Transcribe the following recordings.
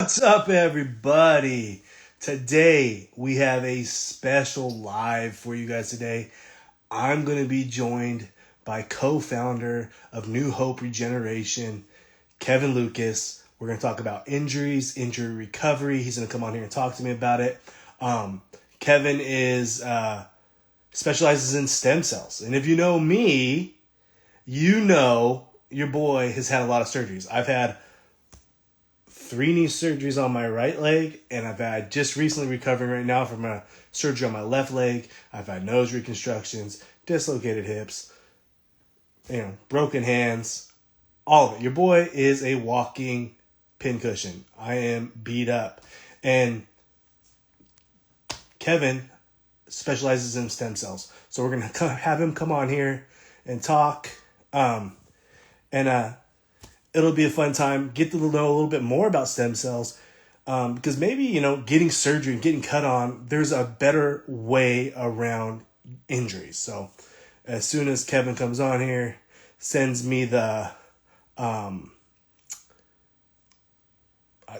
What's up, everybody? Today we have a special live for you guys today. I'm going to be joined by co-founder of New Hope Regeneration, Kevin Lucus. We're going to talk about injuries, injury recovery. He's going to come on here and talk to me about it. Kevin is specializes in stem cells, and if you know me, you know your boy has had a lot of surgeries. I've had 3 knee surgeries on my right leg, and I've had just recently recovering right now from a surgery on my left leg. I've had nose reconstructions, dislocated hips, broken hands, all of it. Your boy is a walking pincushion. I am beat up. And Kevin specializes in stem cells. So we're going to have him come on here and talk. And it'll be a fun time. Get to know a little bit more about stem cells. Because maybe, getting surgery and getting cut on, there's a better way around injuries. So as soon as Kevin comes on here, sends me the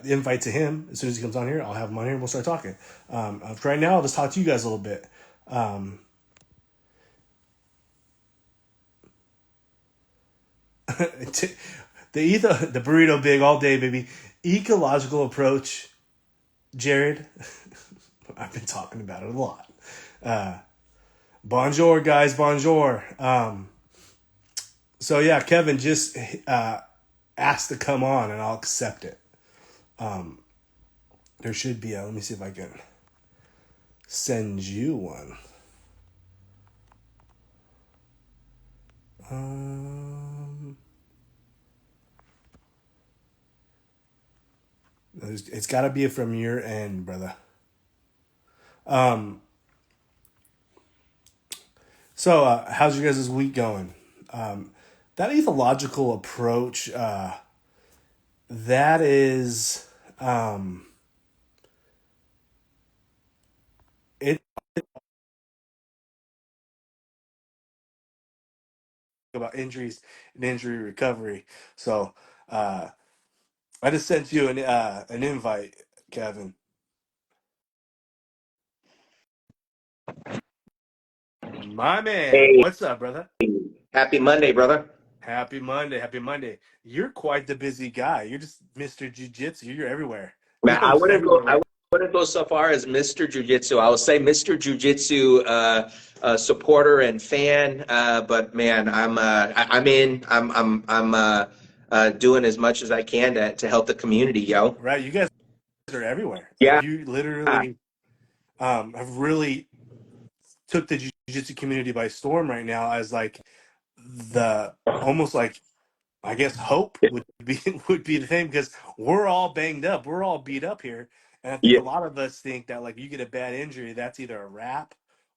invite to him, as soon as he comes on here, I'll have him on here and we'll start talking. Right now, I'll just talk to you guys a little bit. The burrito big all day, baby. Ecological approach, Jared. I've been talking about it a lot. Bonjour, guys. Bonjour. So yeah, Kevin just asked to come on, and I'll accept it. There should be let me see if I can send you one. It's got to be from your end, brother. So how's your guys' week going? That ethological approach, that is, it about injuries and injury recovery. So I just sent you an invite, Kevin. My man, Hey, what's up, brother? happy Monday, brother. Happy Monday, happy Monday. You're quite the busy guy. You're just Mr. Jiu-Jitsu. You're everywhere. Man, I Just wouldn't go. everywhere, I man. wouldn't go so far as Mr. Jiu-Jitsu. I will say Mr. Jiu-Jitsu supporter and fan. But man, I'm in. I'm doing as much as I can to help the community, yo. Right, you guys are everywhere. Like Yeah, you literally have really took the jiu-jitsu community by storm right now as like the almost like I guess hope be would be the thing because we're all banged up, we're all beat up here, and I think yeah, a lot of us think that like you get a bad injury, that's either a wrap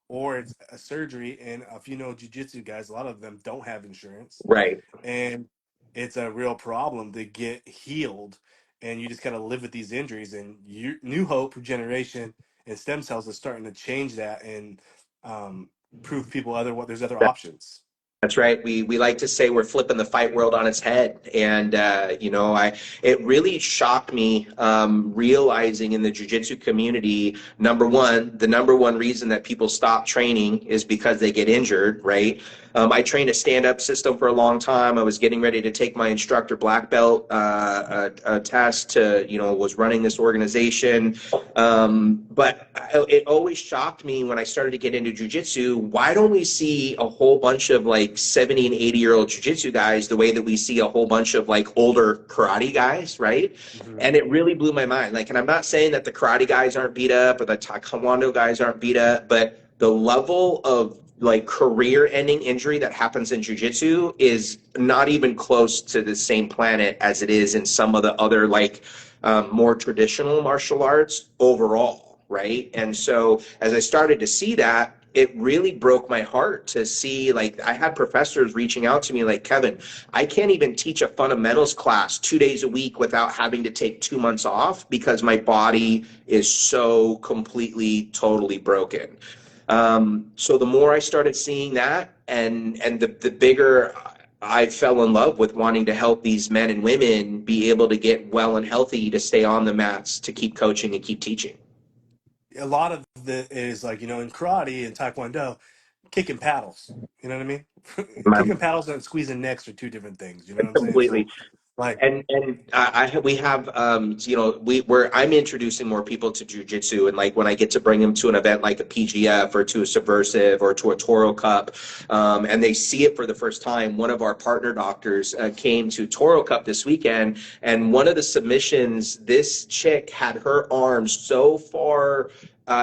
or it's a surgery. And if you know jiu-jitsu guys, a lot of them don't have insurance, right. and it's a real problem to get healed, and you just gotta live with these injuries. And New Hope Regeneration and stem cells is starting to change that and prove people there's other options. That's right. We like to say we're flipping the fight world on its head, and I it really shocked me realizing in the jiu-jitsu community, the number one reason that people stop training is because they get injured, right? I trained a stand-up system for a long time. I was getting ready to take my instructor black belt test to, was running this organization. But it always shocked me when I started to get into jujitsu. Why don't we see a whole bunch of like 70 and 80-year-old jujitsu guys the way that we see a whole bunch of like older karate guys, right? Mm-hmm. And it really blew my mind. Like, and I'm not saying that the karate guys aren't beat up or the taekwondo guys aren't beat up, but the level of like career ending injury that happens in jiu-jitsu is not even close to the same planet as it is in some of the other like more traditional martial arts overall, right? And so as I started to see that, it really broke my heart to see, like, I had professors reaching out to me like, Kevin, I can't even teach a fundamentals class 2 days a week without having to take 2 months off because my body is so completely, totally broken. So the more I started seeing that, and the bigger I fell in love with wanting to help these men and women be able to get well and healthy to stay on the mats, to keep coaching and keep teaching. A lot of the is like, in karate and taekwondo, kicking paddles. You know what I mean? Kicking paddles and squeezing necks are two different things. You know what I'm saying? Completely. So, like, And we have where I'm introducing more people to jujitsu, and like when I get to bring them to an event like a PGF or to a Subversive or to a Toro Cup, and they see it for the first time. One of our partner doctors came to Toro Cup this weekend, and one of the submissions, this chick had her arms so far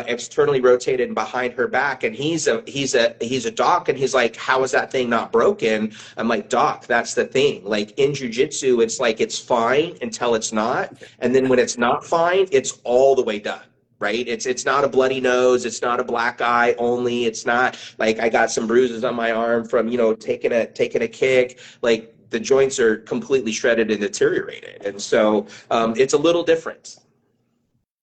externally rotated and behind her back, and he's a doc, and he's like, "How is that thing not broken?" I'm like, "Doc, that's the thing. Like in jujitsu, it's like it's fine until it's not, and then when it's not fine, it's all the way done." Right? It's not a bloody nose, it's not a black eye only, it's not like I got some bruises on my arm from taking a kick. Like the joints are completely shredded and deteriorated, and so it's a little different.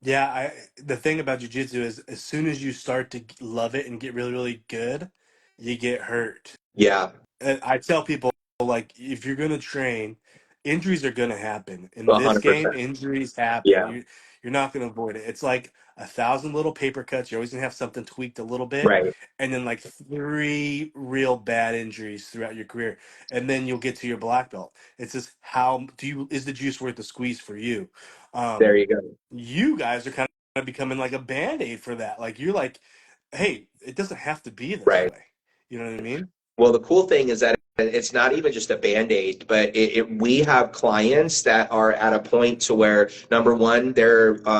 yeah, the thing about jujitsu is as soon as you start to love it and get really, really good, you get hurt. Yeah, And I tell people, like, if you're going to train, injuries are going to happen. In this game, 100%. injuries happen. Yeah, You're not going to avoid it. It's like a thousand little paper cuts. You're always going to have something tweaked a little bit, right. and then like three real bad injuries throughout your career, and then you'll get to your black belt. It's just how do you is the juice worth the squeeze for you? There Um, you go. you guys are kind of becoming like a band-aid for that. Like you're like, hey, it doesn't have to be this Right. way. You know what I mean? Well, the cool thing is that it's not even just a band-aid, but we have clients that are at a point to where, number one,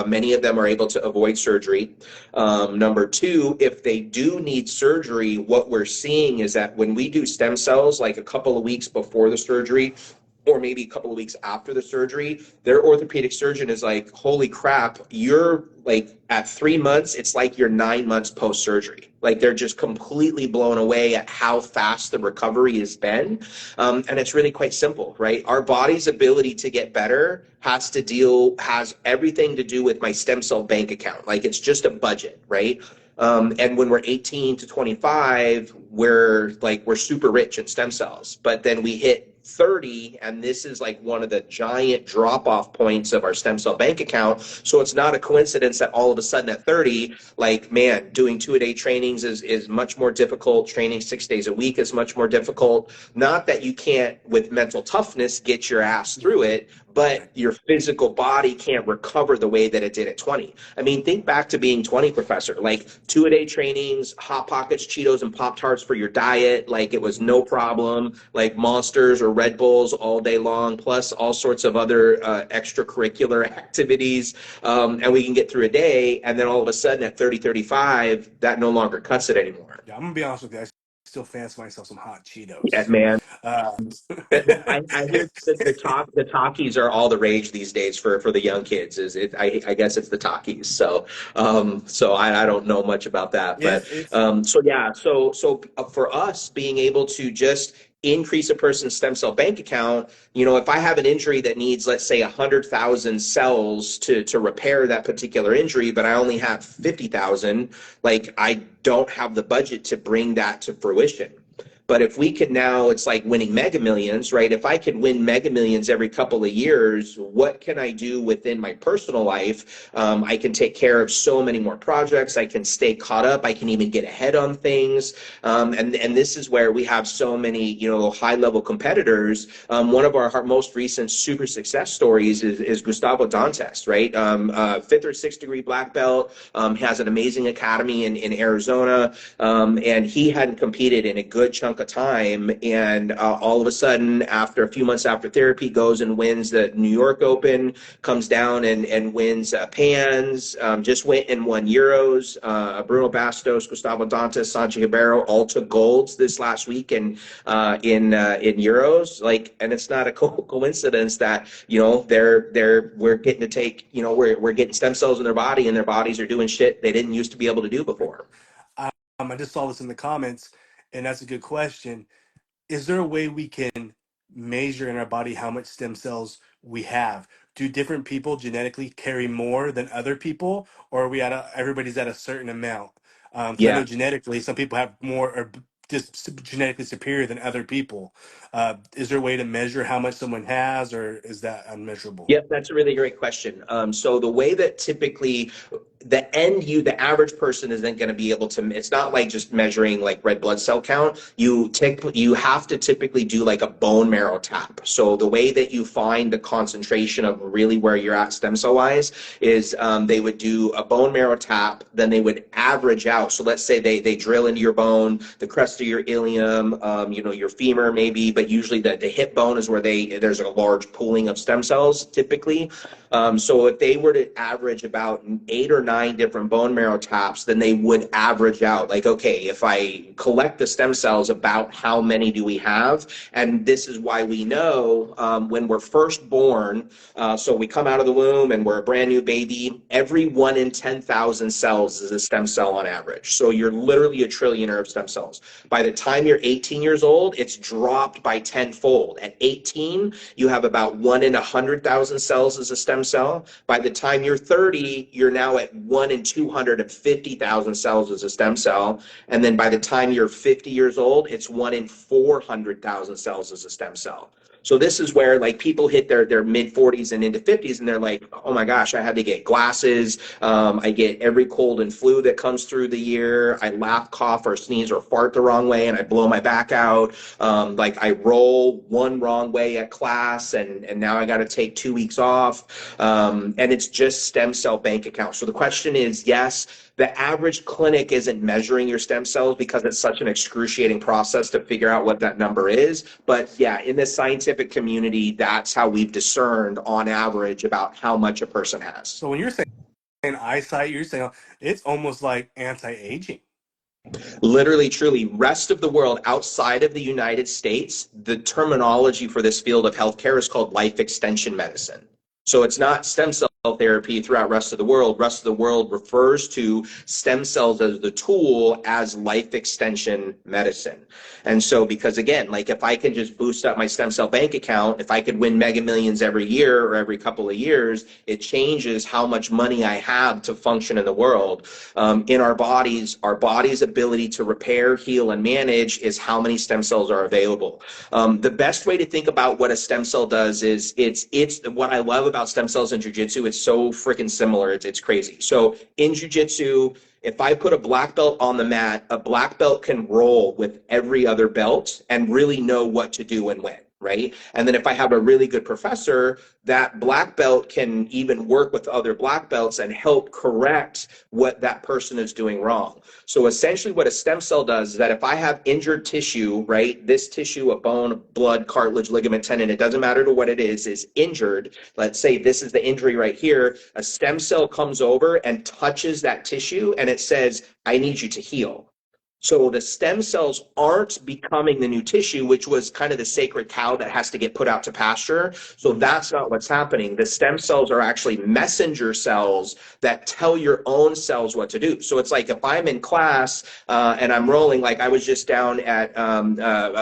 many of them are able to avoid surgery. Number two, if they do need surgery, what we're seeing is that when we do stem cells, like a couple of weeks before the surgery, or maybe a couple of weeks after the surgery, their orthopedic surgeon is like, "Holy crap, you're like at 3 months, it's like you're 9 months post surgery." Like they're just completely blown away at how fast the recovery has been. And it's really quite simple, right? Our body's ability to get better has everything to do with my stem cell bank account. Like it's just a budget, right? And when we're 18 to 25, we're super rich in stem cells. But then we hit 30, and this is like one of the giant drop off points of our stem cell bank account. So it's not a coincidence that all of a sudden at 30, like, man, doing 2-a-day trainings is much more difficult. Training 6 days a week is much more difficult. Not that you can't, with mental toughness, get your ass through it, but Right. your physical body can't recover the way that it did at 20. I mean, think back to being 20, professor. Like 2-a-day trainings, Hot Pockets, Cheetos, and Pop Tarts for your diet. Like it was no problem. Like Monsters or Red Bulls all day long, plus all sorts of other extracurricular activities. And we can get through a day. And then all of a sudden at 30, 35, that no longer cuts it anymore. Yeah, I'm gonna be honest with you. I still fancy myself some hot Yeah, Cheetos. man. Uh, I hear the Takis are all the rage these days for the young kids. I guess it's the Takis. So I don't know much about that, but it's so yeah, so for us being able to just increase a person's stem cell bank account, if I have an injury that needs, let's say, 100,000 cells to repair that particular injury, but I only have 50,000, like I don't have the budget to bring that to fruition. But if we could now, it's like winning Mega Millions, right? If I could win Mega Millions every couple of years, what can I do within my personal life? I can take care of so many more projects. I can stay caught up. I can even get ahead on things. And this is where we have so many, high level competitors. One of our most recent super success stories is Gustavo Dantes, right? Fifth or sixth degree black belt, has an amazing academy in Arizona, and he hadn't competed in a good chunk of time. And all of a sudden, after a few months after therapy, goes and wins the New York Open, comes down and wins Pans, just went and won Euros. Bruno Bastos, Gustavo Dantas, Sanchi Ribeiro all took golds this last week in Euros. Like, and it's not a coincidence that we're getting to take we're getting stem cells in their body, and their bodies are doing shit they didn't used to be able to do before. I just saw this in the comments, and that's a good question. Is there a way we can measure in our body how much stem cells we have? Do different people genetically carry more than other people, or are we everybody's at a certain amount? Because I know Yeah. genetically, some people have more or just genetically superior than other people. Is there a way to measure how much someone has, or is that unmeasurable? Yep, that's a really great question. So the way that typically the average person isn't going to be able to, it's not like just measuring like red blood cell count. You have to typically do like a bone marrow tap. So the way that you find the concentration of really where you're at stem cell wise is they would do a bone marrow tap, then they would average out. So let's say they drill into your bone, the crest of your ilium, your femur maybe, but usually the hip bone is where there's a large pooling of stem cells typically. So if they were to average about 8 or 9 different bone marrow taps, then they would average out like, okay, if I collect the stem cells, about how many do we have? And this is why we know when we're first born, so we come out of the womb and we're a brand new baby, every 1 in 10,000 cells is a stem cell on average. So you're literally a trillionaire of stem cells. By the time you're 18 years old, it's dropped by tenfold. At 18, you have about 1 in 100,000 cells as a stem cell. By the time you're 30, you're now at 1 in 250,000 cells as a stem cell. And then by the time you're 50 years old, it's 1 in 400,000 cells as a stem cell. So this is where like people hit their mid 40s and into 50s and they're like, oh my gosh, I had to get glasses. I get every cold and flu that comes through the year. I laugh, cough, or sneeze or fart the wrong way and I blow my back out. Like I roll one wrong way at class and now I got to take 2 weeks off. And it's just stem cell bank account. So the question is, yes, the average clinic isn't measuring your stem cells because it's such an excruciating process to figure out what that number is. But yeah, in the scientific community, that's how we've discerned on average about how much a person has. So when you're saying eyesight, you're saying it's almost like anti-aging. Literally, truly, rest of the world outside of the United States, the terminology for this field of healthcare is called life extension medicine. So it's not stem cell therapy throughout rest of the world. Rest of the world refers to stem cells as the tool as life extension medicine. And so because again, like if I can just boost up my stem cell bank account, if I could win mega millions every year or every couple of years, it changes how much money I have to function in the world. In our body's ability to repair, heal, and manage is how many stem cells are available. The best way to think about what a stem cell does is it's what I love about stem cells in jiu-jitsu. It's so freaking similar. It's crazy. So in jiu-jitsu, if I put a black belt on the mat, a black belt can roll with every other belt and really know what to do and when, right? And then if I have a really good professor, that black belt can even work with other black belts and help correct what that person is doing wrong. So essentially what a stem cell does is that if I have injured tissue, right, this tissue, a bone, blood, cartilage, ligament, tendon, it doesn't matter to what it is injured. Let's say this is the injury right here. A stem cell comes over and touches that tissue and it says, I need you to heal. So the stem cells aren't becoming the new tissue, which was kind of the sacred cow that has to get put out to pasture. So that's not what's happening. The stem cells are actually messenger cells that tell your own cells what to do. So it's like if I'm in class and I'm rolling, like I was just down at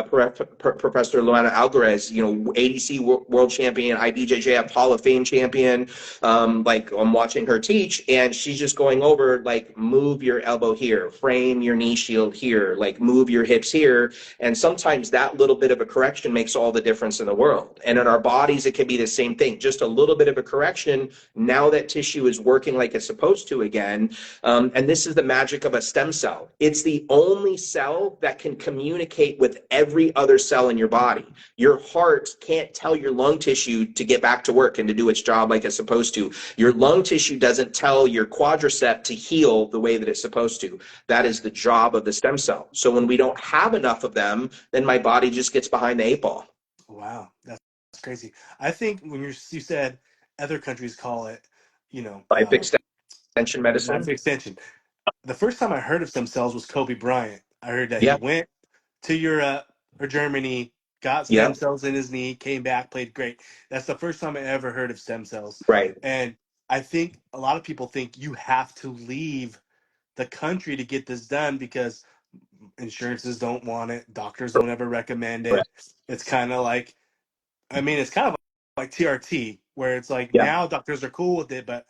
Professor Luana Alvarez, ADC world champion, IBJJF Hall of Fame champion. Like I'm watching her teach and she's just going over like move your elbow here, frame your knee shield here, like move your hips here. And sometimes that little bit of a correction makes all the difference in the world. And in our bodies, it can be the same thing. Just a little bit of a correction. Now that tissue is working like it's supposed to again. And this is the magic of a stem cell. It's the only cell that can communicate with every other cell in your body. Your heart can't tell your lung tissue to get back to work and to do its job like it's supposed to. Your lung tissue doesn't tell your quadricep to heal the way that it's supposed to. That is the job of the stem cell. So when we don't have enough of them, then my body just gets behind the 8 ball. Wow, that's crazy. I think when you said other countries call it, Life extension life medicine. extension. The first time I heard of stem cells was Kobe Bryant. I heard that he Yeah. went to Europe or Germany, got stem Yeah. cells in his knee, came back, played great. That's the first time I ever heard of stem cells. Right. And I think a lot of people think you have to leave the country to get this done because insurances don't want it, doctors don't ever recommend it. Correct. It's kind of like, it's kind of like TRT, where it's like Yeah. now doctors are cool with it, but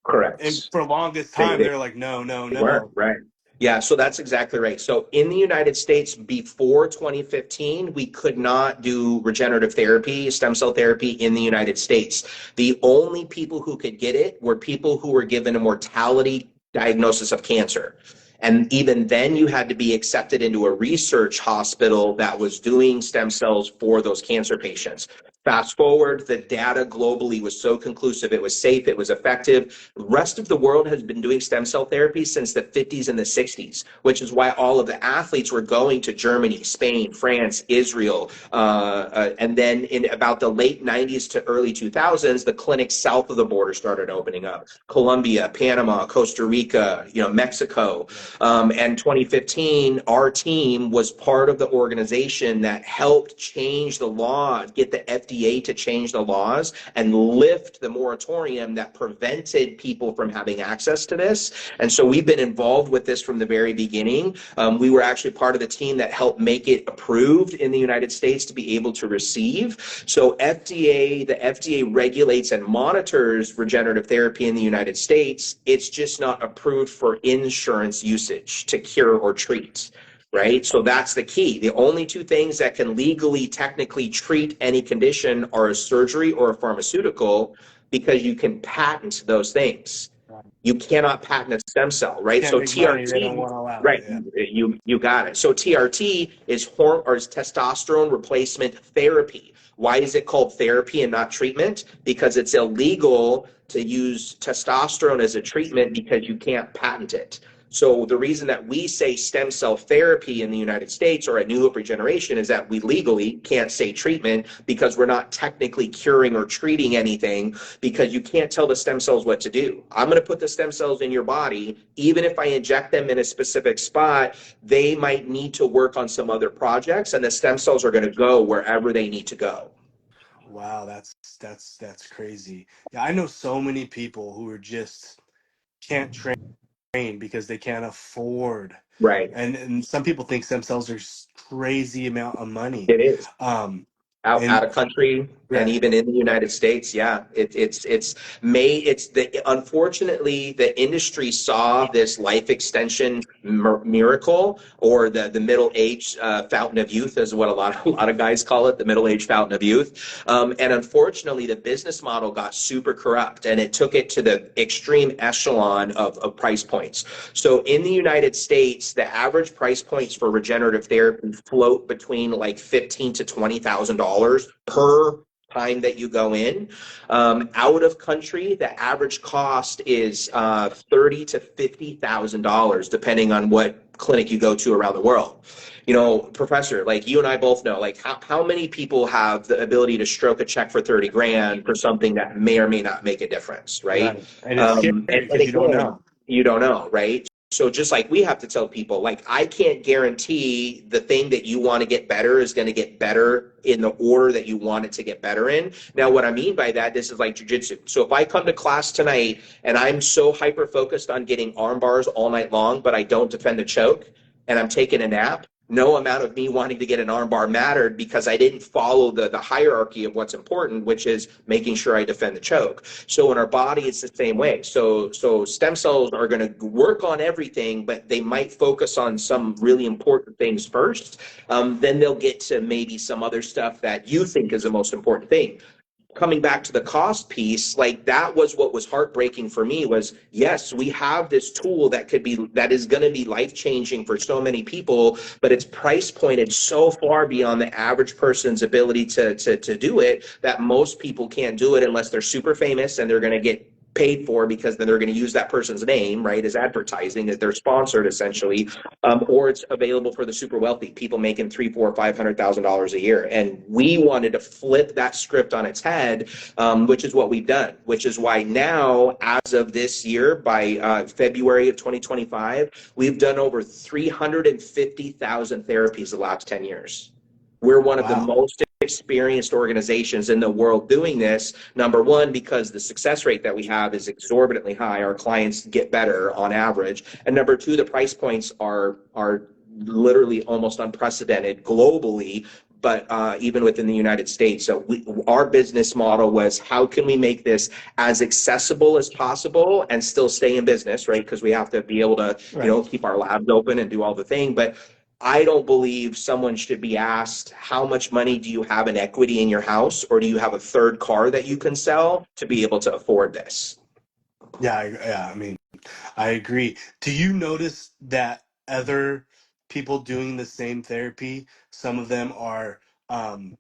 and Correct. for the longest They, time they they're like, no, no, were. no. Right. Yeah, so that's exactly right. So in the United States before 2015, we could not do regenerative therapy, stem cell therapy in the United States. The only people who could get it were people who were given a mortality diagnosis of cancer. And even then, you had to be accepted into a research hospital that was doing stem cells for those cancer patients. Fast forward, the data globally was so conclusive, it was safe, it was effective. The rest of the world has been doing stem cell therapy since the 50s and the 60s, which is why all of the athletes were going to Germany, Spain, France, Israel. And then in about the late 90s to early 2000s, the clinics south of the border started opening up. Colombia, Panama, Costa Rica, Mexico. And 2015, our team was part of the organization that helped change the law, get the FDA to change the laws and lift the moratorium that prevented people from having access to this. And so we've been involved with this from the very beginning. We were actually part of the team that helped make it approved in the United States to be able to receive. So the FDA regulates and monitors regenerative therapy in the United States. It's just not approved for insurance usage to cure or treat. Right? So that's the key. The only two things that can legally, technically treat any condition are a surgery or a pharmaceutical, because you can patent those things. You cannot patent a stem cell, right? Can't So make money, they don't TRT, want to allow it. right? Yeah. You got it. So TRT is testosterone replacement therapy. Why is it called therapy and not treatment? Because it's illegal to use testosterone as a treatment because you can't patent it. So the reason that we say stem cell therapy in the United States or at New Hope Regeneration is that we legally can't say treatment, because we're not technically curing or treating anything, because you can't tell the stem cells what to do. I'm going to put the stem cells in your body. Even if I inject them in a specific spot, they might need to work on some other projects, and the stem cells are going to go wherever they need to go. Wow, that's crazy. Yeah, I know so many people who are just can't train because they can't afford. Right. And some people think stem cells are crazy amount of money. It is. Um, Out and of country and right, even in the United States, yeah, it's the unfortunately the industry saw this life extension miracle, or the middle age fountain of youth, is what a lot of guys call it, the middle age fountain of youth. And unfortunately, the business model got super corrupt, and it took it to the extreme echelon of price points. So in the United States, the average price points for regenerative therapy float between like $15,000 to $20,000 per time that you go in. Out of country, the average cost is $30,000 to $50,000, depending on what clinic you go to around the world. Professor, like you and I both know, like how many people have the ability to stroke a check for 30 grand for something that may or may not make a difference, right? right. And it's scary And because you don't again, know. you don't know, right? So just like we have to tell people, like, I can't guarantee the thing that you want to get better is going to get better in the order that you want it to get better in. Now, what I mean by that, this is like jujitsu. So if I come to class tonight and I'm so hyper focused on getting arm bars all night long, but I don't defend the choke and I'm taking a nap, no amount of me wanting to get an armbar mattered, because I didn't follow the hierarchy of what's important, which is making sure I defend the choke. So in our body, it's the same way. So stem cells are going to work on everything, but they might focus on some really important things first. Then they'll get to maybe some other stuff that you think is the most important thing. Coming back to the cost piece, like that was what was heartbreaking for me, was yes, we have this tool that is going to be life changing for so many people, but it's price pointed so far beyond the average person's ability to do it, that most people can't do it unless they're super famous and they're going to get paid for, because then they're going to use that person's name, right, as advertising, that they're sponsored essentially, or it's available for the super wealthy, people making $300,000, $400,000, $500,000 a year. And we wanted to flip that script on its head, which is what we've done. Which is why now, as of this year, by February of 2025, we've done over 350,000 therapies the last 10 years. We're one of the Wow. most experienced organizations in the world doing this. Number one, because the success rate that we have is exorbitantly high. Our clients get better on average. And number two, the price points are literally almost unprecedented globally but even within the United States. So our business model was, how can we make this as accessible as possible and still stay in business, right? Because we have to be able to, Right. keep our labs open and do all the thing. But I don't believe someone should be asked, how much money do you have in equity in your house, or do you have a third car that you can sell to be able to afford this? Yeah, I mean, I agree. Do you notice that other people doing the same therapy, some of them are um,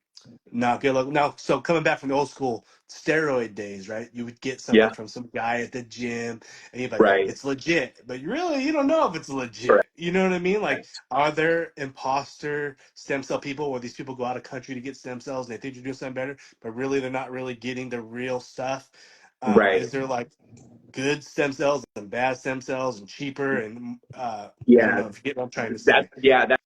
not good. Now, so coming back from the old school steroid days, right? You would get Yeah, something from some guy at the gym, and you're like, right. "It's legit," but you don't know if it's Correct. legit. You know what I mean? Like, are there imposter stem cell people, where these people go out of country to get stem cells and they think they're doing something better, but really they're not really getting the real stuff? Right. Is there like good stem cells and bad stem cells and cheaper and I don't Yeah, know if you get what I'm trying to say.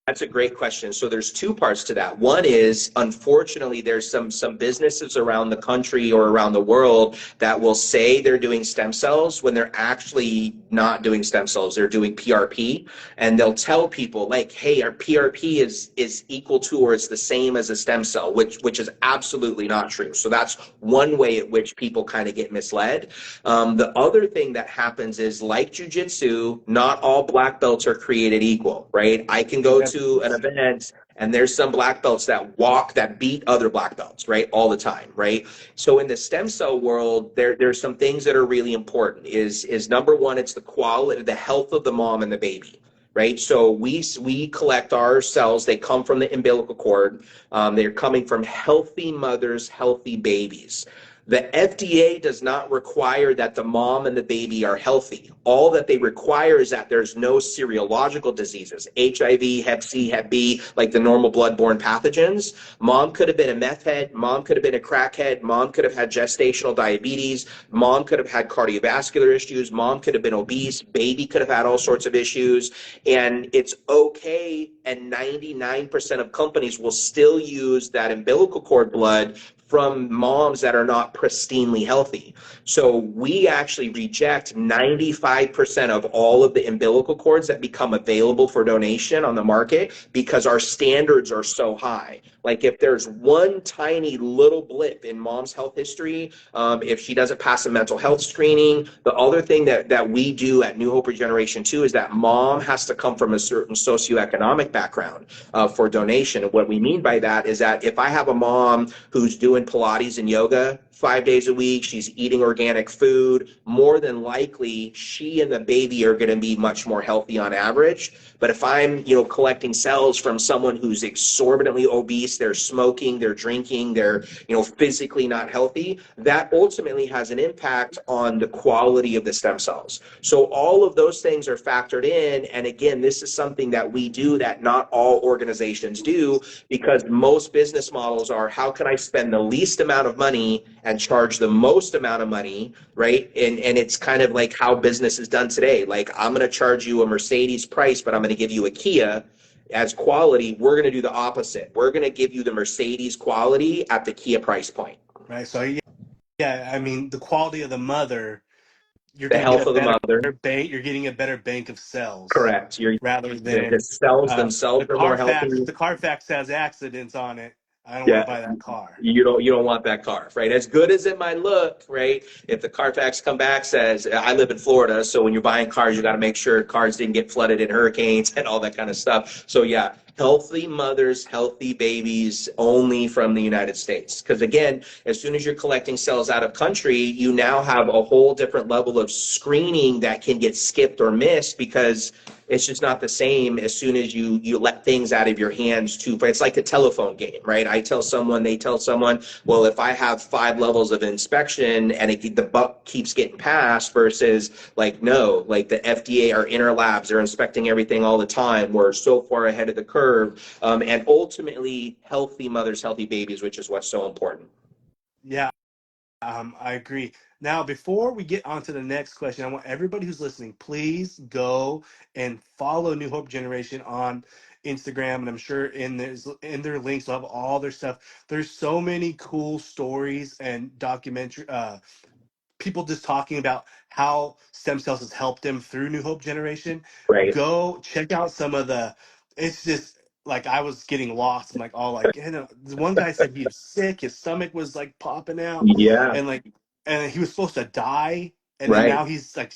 that's a great question. So there's two parts to that. One is, unfortunately, there's some businesses around the country or around the world that will say they're doing stem cells when they're actually not doing stem cells. They're doing PRP, and they'll tell people like, "Hey, our PRP is equal to or it's the same as a stem cell," which is absolutely not true. So that's one way at which people kind of get misled. The other thing that happens is, like jujitsu, not all black belts are created equal, right? I can go Yep. to an event and there's some black belts that beat other black belts, right? All the time, right? So in the stem cell world, there's some things that are really important. Is number one, it's the quality, the health of the mom and the baby. Right, so we collect our cells. They come from the umbilical cord. They're coming from healthy mothers, healthy babies. The FDA does not require that the mom and the baby are healthy. All that they require is that there's no serological diseases, HIV, Hep C, Hep B, like the normal bloodborne pathogens. Mom could have been a meth head. Mom could have been a crackhead. Mom could have had gestational diabetes. Mom could have had cardiovascular issues. Mom could have been obese. Baby could have had all sorts of issues. And it's okay. And 99% of companies will still use that umbilical cord blood from moms that are not pristinely healthy. So we actually reject 95% of all of the umbilical cords that become available for donation on the market because our standards are so high. Like, if there's one tiny little blip in mom's health history, if she doesn't pass a mental health screening, the other thing that we do at New Hope Regeneration too is that mom has to come from a certain socioeconomic background for donation. And what we mean by that is that if I have a mom who's doing Pilates and yoga 5 days a week, she's eating organic food, more than likely she and the baby are going to be much more healthy on average. But if I'm, collecting cells from someone who's exorbitantly obese, they're smoking, they're drinking, they're, physically not healthy, that ultimately has an impact on the quality of the stem cells. So all of those things are factored in. And again, this is something that we do that not all organizations do, because most business models are, how can I spend the least amount of money and charge the most amount of money, right? And it's kind of like how business is done today. Like, I'm going to charge you a Mercedes price, but I'm going to give you a Kia as quality. We're going to do the opposite. We're going to give you the Mercedes quality at the Kia price point. Right. So yeah, I mean the quality of the mother, you're The going to get a health of the better mother. bank. You're getting a better bank of cells Correct. You're rather the than cells themselves the are more healthy. Carfax. If the Carfax has accidents on it, I don't want to Yeah, buy that car. you don't want that car, right? As good as it might look, right? If the Carfax come back says, I live in Florida, so when you're buying cars, you got to make sure cars didn't get flooded in hurricanes and all that kind of stuff. So yeah, healthy mothers, healthy babies, only from the United States. Because again, as soon as you're collecting cells out of country, you now have a whole different level of screening that can get skipped or missed, because it's just not the same as soon as you let things out of your hands too. It's like a telephone game, right? I tell someone, they tell someone, well, if I have 5 levels of inspection and the buck keeps getting passed, versus like, no, like the FDA, our inner labs, they're inspecting everything all the time. We're so far ahead of the curve. And ultimately, healthy mothers, healthy babies, which is what's so important. Yeah, I agree. Now, before we get on to the next question, I want everybody who's listening, please go and follow New Hope Generation on Instagram, and I'm sure in their links they'll have all their stuff. There's so many cool stories and documentary people just talking about how stem cells has helped them through New Hope Generation. Right. Go check out some of the. It's just. like I was getting lost. I'm like, all like, you know, one guy said he was sick, his stomach was like popping out, Yeah, and like, and he was supposed to die, and then right. now he's like,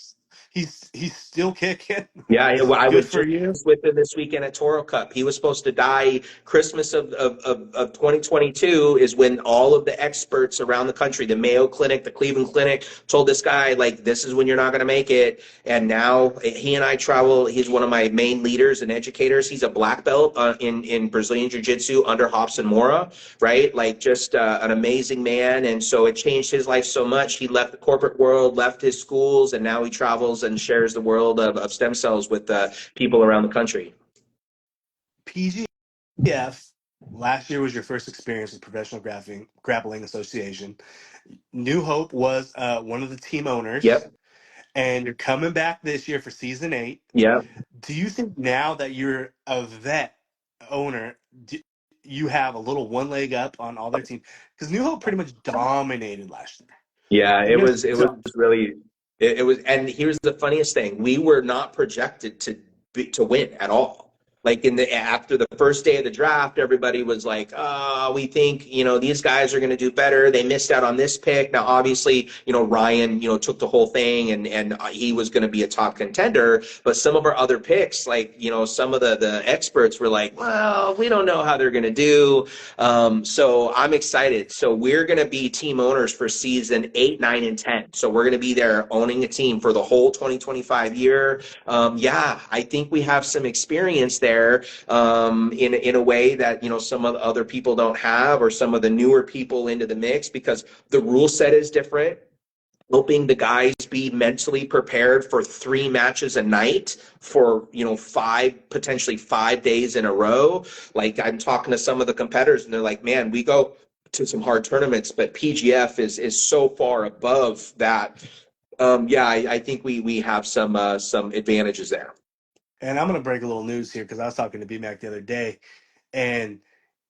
he's still kicking. Yeah, well, I Good was for just you. with him this weekend at Toro Cup. He was supposed to die Christmas of 2022 is when all of the experts around the country, the Mayo Clinic, the Cleveland Clinic, told this guy, like, this is when you're not going to make it. And now he and I travel. He's one of my main leaders and educators. He's a black belt in Brazilian Jiu-Jitsu under Robson Moura, right? Like just an amazing man. And so it changed his life so much. He left the corporate world, left his schools, and now he travels and shares the world of stem cells with people around the country. PGF last year was your first experience with Professional Grappling Association. New Hope was one of the team owners, Yep. and you're coming back this year for season 8. Yep. Do you think now that you're a vet owner, you have a little one leg up on all their team? Because New Hope pretty much dominated last year. Yeah, You guys, it was really it was, and here's the funniest thing: we were not projected to win at all. Like in the after the first day of the draft, everybody was like, "Oh, we think these guys are going to do better. They missed out on this pick." Now, obviously, Ryan took the whole thing, and he was going to be a top contender. But some of our other picks, like some of the experts were like, "Well, we don't know how they're going to do." So I'm excited. So we're going to be team owners for season 8, 9, and 10. So we're going to be there owning a team for the whole 2025 year. Yeah, I think we have some experience there in a way that some of the other people don't have, or some of the newer people into the mix, because the rule set is different. Helping the guys be mentally prepared for 3 matches a night for potentially 5 days in a row. Like, I'm talking to some of the competitors and they're like, man, we go to some hard tournaments, but PGF is so far above that. Yeah, I think we have some advantages there. and I'm going to break a little news here because I was talking to BMAC the other day, and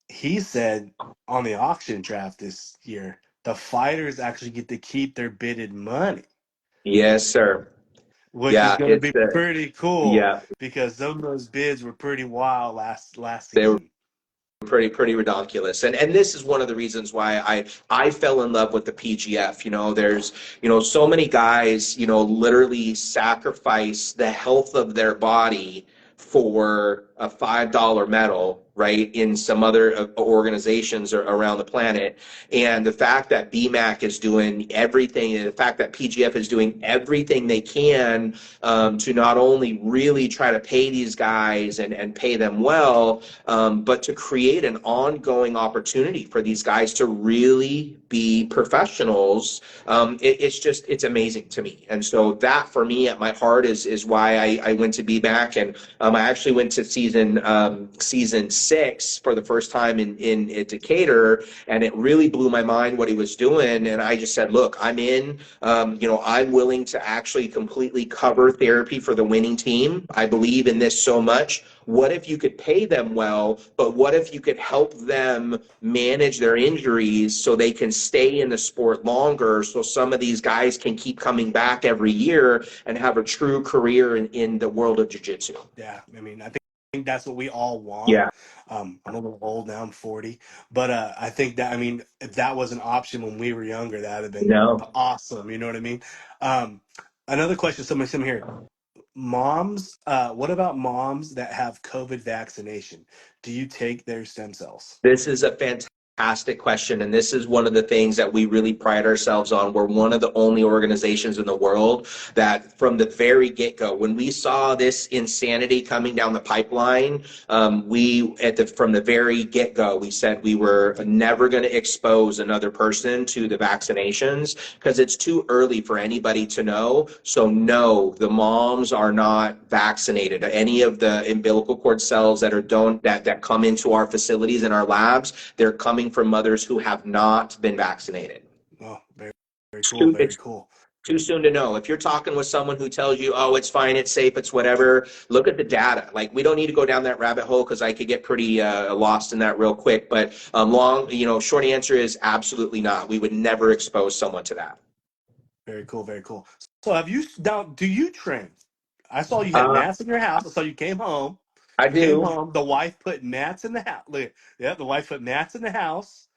he said on the auction draft this year, the fighters actually get to keep their bidded money, Yes, sir. which is Yeah, going to it's be pretty cool yeah, because some of those bids were pretty wild last they were season. pretty ridiculous, and this is one of the reasons why I fell in love with the PGF. There's so many guys literally sacrifice the health of their body for a $5 medal, right, in some other organizations around the planet. And the fact that BMAC is doing everything, and the fact that PGF is doing everything they can to not only really try to pay these guys and pay them well, but to create an ongoing opportunity for these guys to really be professionals. It's amazing to me. And so that for me at my heart is why I went to BMAC. And I actually went to season 6 for the first time in Decatur, and it really blew my mind what he was doing. And I just said, look, I'm in. I'm willing to actually completely cover therapy for the winning team. I believe in this so much. What if you could pay them well, but what if you could help them manage their injuries so they can stay in the sport longer, so some of these guys can keep coming back every year and have a true career in the world of jiu-jitsu? Yeah, I mean, I think that's what we all want. Yeah, I'm a little old now, I'm 40, but I think that, I mean, if that was an option when we were younger, that would have been no. awesome. You know what I mean? Um, Another question, some here. Moms, what about moms that have COVID vaccination? Do you take their stem cells? This is a fantastic question, and this is one of the things that we really pride ourselves on. We're one of the only organizations in the world that, from the very get-go, when we saw this insanity coming down the pipeline, from the very get-go, we said we were never going to expose another person to the vaccinations because it's too early for anybody to know. So no, the moms are not vaccinated. Any of the umbilical cord cells that come into our facilities and our labs, they're coming from mothers who have not been vaccinated. Oh, very It's cool, too, very it's cool. too soon to know. If you're talking with someone who tells you, oh, it's fine, it's safe, it's whatever, look at the data. Like, we don't need to go down that rabbit hole because I could get pretty lost in that real quick. But short answer is absolutely not. We would never expose someone to that. Very cool, very cool. So do you train? I saw you had Uh, mats in your house. I saw you came home. I Came do. home. The wife put mats in the house. Yeah, the wife put mats in the house.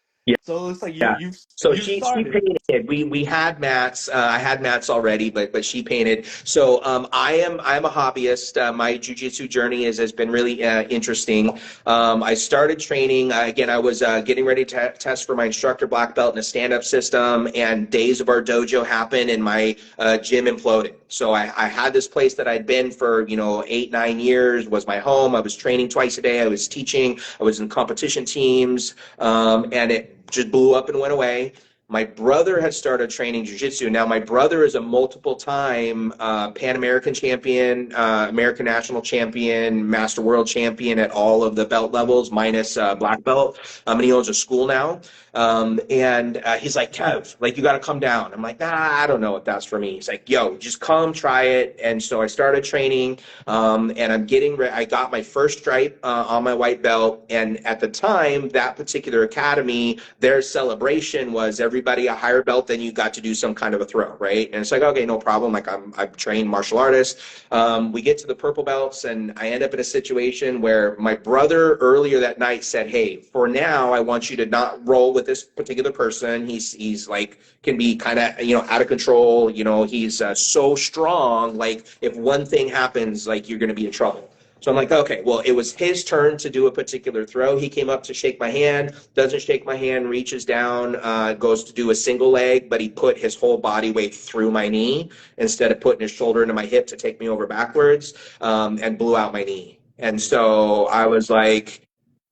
So it looks like Yeah. So you've she started. painted. We had mats. I had mats already, but she painted. So I'm a hobbyist. My jujitsu journey has been really interesting. I started training again. I was getting ready to test for my instructor black belt in a stand up system, and days of our dojo happened, and my gym imploded. So I had this place that I'd been for 8 9 years, was my home. I was training twice a day. I was teaching. I was in competition teams, and it just blew up and went away. My brother had started training jujitsu. Now, my brother is a multiple time Pan American champion, American national champion, Master World champion at all of the belt levels, minus black belt. And he owns a school now. And he's like, Kev, like, you got to come down. I'm like, nah, I don't know if that's for me. He's like, yo, just come try it. And so I started training, and I'm getting ready. I got my first stripe on my white belt. And at the time, that particular academy, their celebration was everybody a higher belt, then you got to do some kind of a throw, right? And it's like, okay, no problem. Like I've trained martial artists. We get to the purple belts, and I end up in a situation where my brother earlier that night said, hey, for now, I want you to not roll with this particular person. He's like, can be kind of out of control. He's so strong. Like if one thing happens, like you're going to be in trouble. So I'm like, okay, well, it was his turn to do a particular throw. He came up to shake my hand, doesn't shake my hand, reaches down, goes to do a single leg, but he put his whole body weight through my knee instead of putting his shoulder into my hip to take me over backwards, and blew out my knee. And so I was like,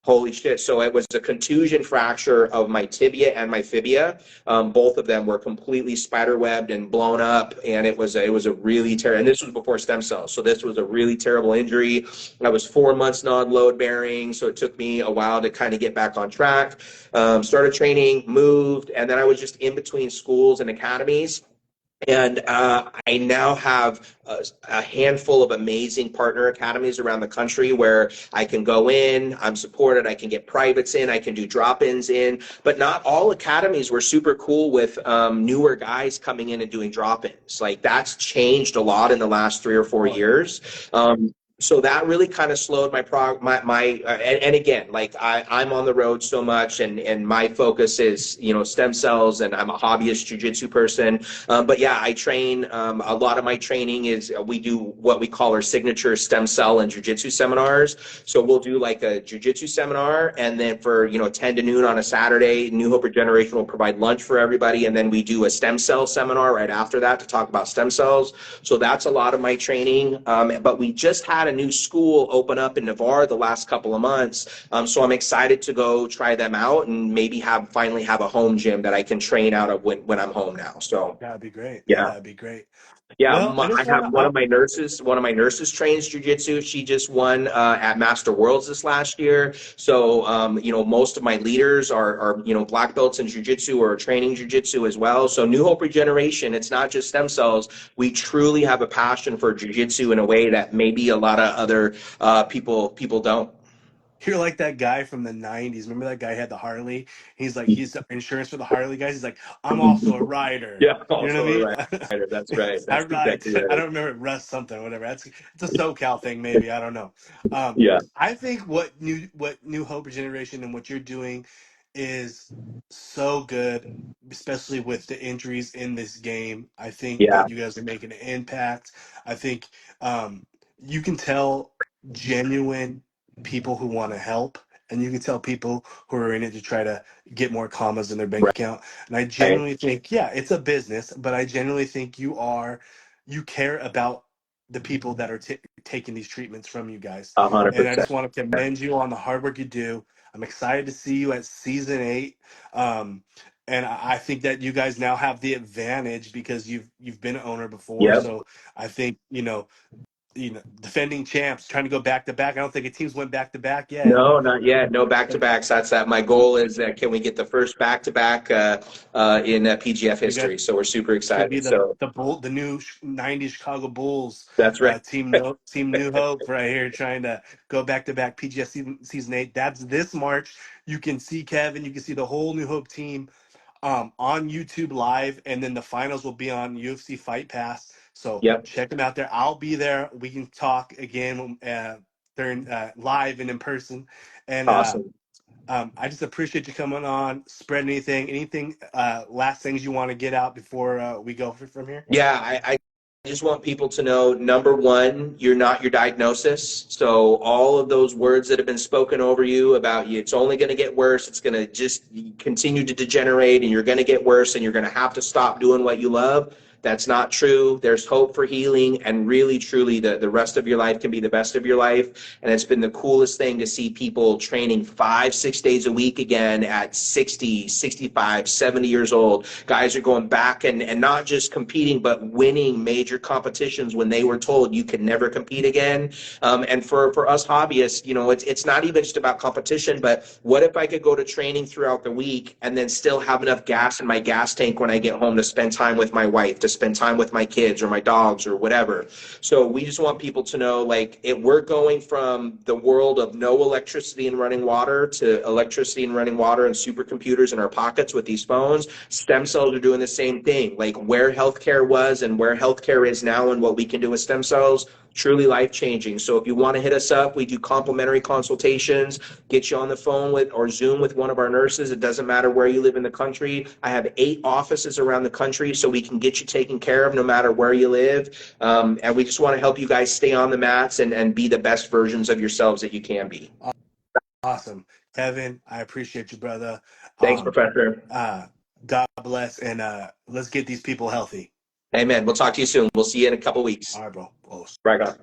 holy shit. So it was a contusion fracture of my tibia and my fibia. Both of them were completely spider webbed and blown up, and it was a really terrible. And this was before stem cells, so this was a really terrible injury. I was 4 months non-load bearing, so it took me a while to kind of get back on track. Started training, moved, and then I was just in between schools and academies. And I now have a handful of amazing partner academies around the country where I can go in, I'm supported, I can get privates in, I can do drop ins in. But not all academies were super cool with newer guys coming in and doing drop ins. Like that's changed a lot in the last 3 or 4 years. So that really kind of slowed and again, like I'm on the road so much, and my focus is stem cells, and I'm a hobbyist jujitsu person. But yeah, I train. A lot of my training is we do what we call our signature stem cell and jujitsu seminars. So we'll do like a jujitsu seminar, and then for 10 to noon on a Saturday, New Hope Regeneration will provide lunch for everybody, and then we do a stem cell seminar right after that to talk about stem cells. So that's a lot of my training. But we just had a new school open up in Navarre the last couple of months. So I'm excited to go try them out and maybe finally have a home gym that I can train out of when I'm home now. So That'd be great. Yeah, yeah. that'd be great. Yeah, Well, I I just have want one to. of my nurses. One of my nurses trains jujitsu. She just won at Master Worlds this last year. So, most of my leaders are black belts in jujitsu or training jujitsu as well. So, New Hope Regeneration. It's not just stem cells. We truly have a passion for jujitsu in a way that maybe a lot of other people don't. You're like that guy from the '90s. Remember that guy had the Harley? He's like, he's insurance for the Harley guys. He's like, I'm also a rider. Yeah, You know also a what I writer. That's mean? right. I That's ride. exactly I right. don't remember Russ something, whatever. It's a SoCal thing, maybe. I don't know. Um, Yeah, I think what New Hope Generation and what you're doing is so good, especially with the injuries in this game. I think yeah, that you guys are making an impact. I think you can tell genuine people who want to help, and you can tell people who are in it to try to get more commas in their bank account. And I right. genuinely think, yeah, it's a business, but I genuinely think you care about the people that are taking these treatments from you guys. A hundred And I percent. just want to commend you on the hard work you do. I'm excited to see you at season 8. Um, and I think that you guys now have the advantage because you've been an owner before. Yep. So I think, defending champs, trying to go back to back. I don't think a team's went back to back yet. No, not yet. No back to backs. That's that. My goal is that can we get the first back to back in PGF You got history? So we're super It's gonna be excited. So the new '90s Chicago Bulls that's right. team New Hope right here trying to go back to back PGS season 8. That's this March. You can see Kevin. You can see the whole New Hope team on YouTube live, and then the finals will be on UFC Fight Pass. So Yep. check them out there. I'll be there. We can talk again during live and in person. And Awesome. I just appreciate you coming on. Spread anything last things you want to get out before we go from here? Yeah, I just want people to know, number one, you're not your diagnosis. So all of those words that have been spoken over you about you, it's only going to get worse. It's going to just continue to degenerate, and you're going to get worse, and you're going to have to stop doing what you love. That's not true. There's hope for healing, and really, truly, the rest of your life can be the best of your life. And it's been the coolest thing to see people training 5-6 days a week again at 60, 65, 70 years old. Guys are going back and not just competing, but winning major competitions when they were told you can never compete again. And for us hobbyists, it's not even just about competition, but what if I could go to training throughout the week and then still have enough gas in my gas tank when I get home to spend time with my wife, to spend time with my kids or my dogs or whatever. So we just want people to know, we're going from the world of no electricity and running water to electricity and running water and supercomputers in our pockets with these phones. Stem cells are doing the same thing. Like where healthcare was and where healthcare is now and what we can do with stem cells, truly life-changing. So if you want to hit us up, we do complimentary consultations, get you on the phone with or Zoom with one of our nurses. It doesn't matter where you live in the country. I have 8 offices around the country, so we can get you taken care of no matter where you live. And we just want to help you guys stay on the mats and be the best versions of yourselves that you can be. Awesome. Kevin, I appreciate you, brother. Thanks, Um, Professor. God bless, and let's get these people healthy. Amen. We'll talk to you soon. We'll see you in a couple weeks. All right, bro. Oh. Right on.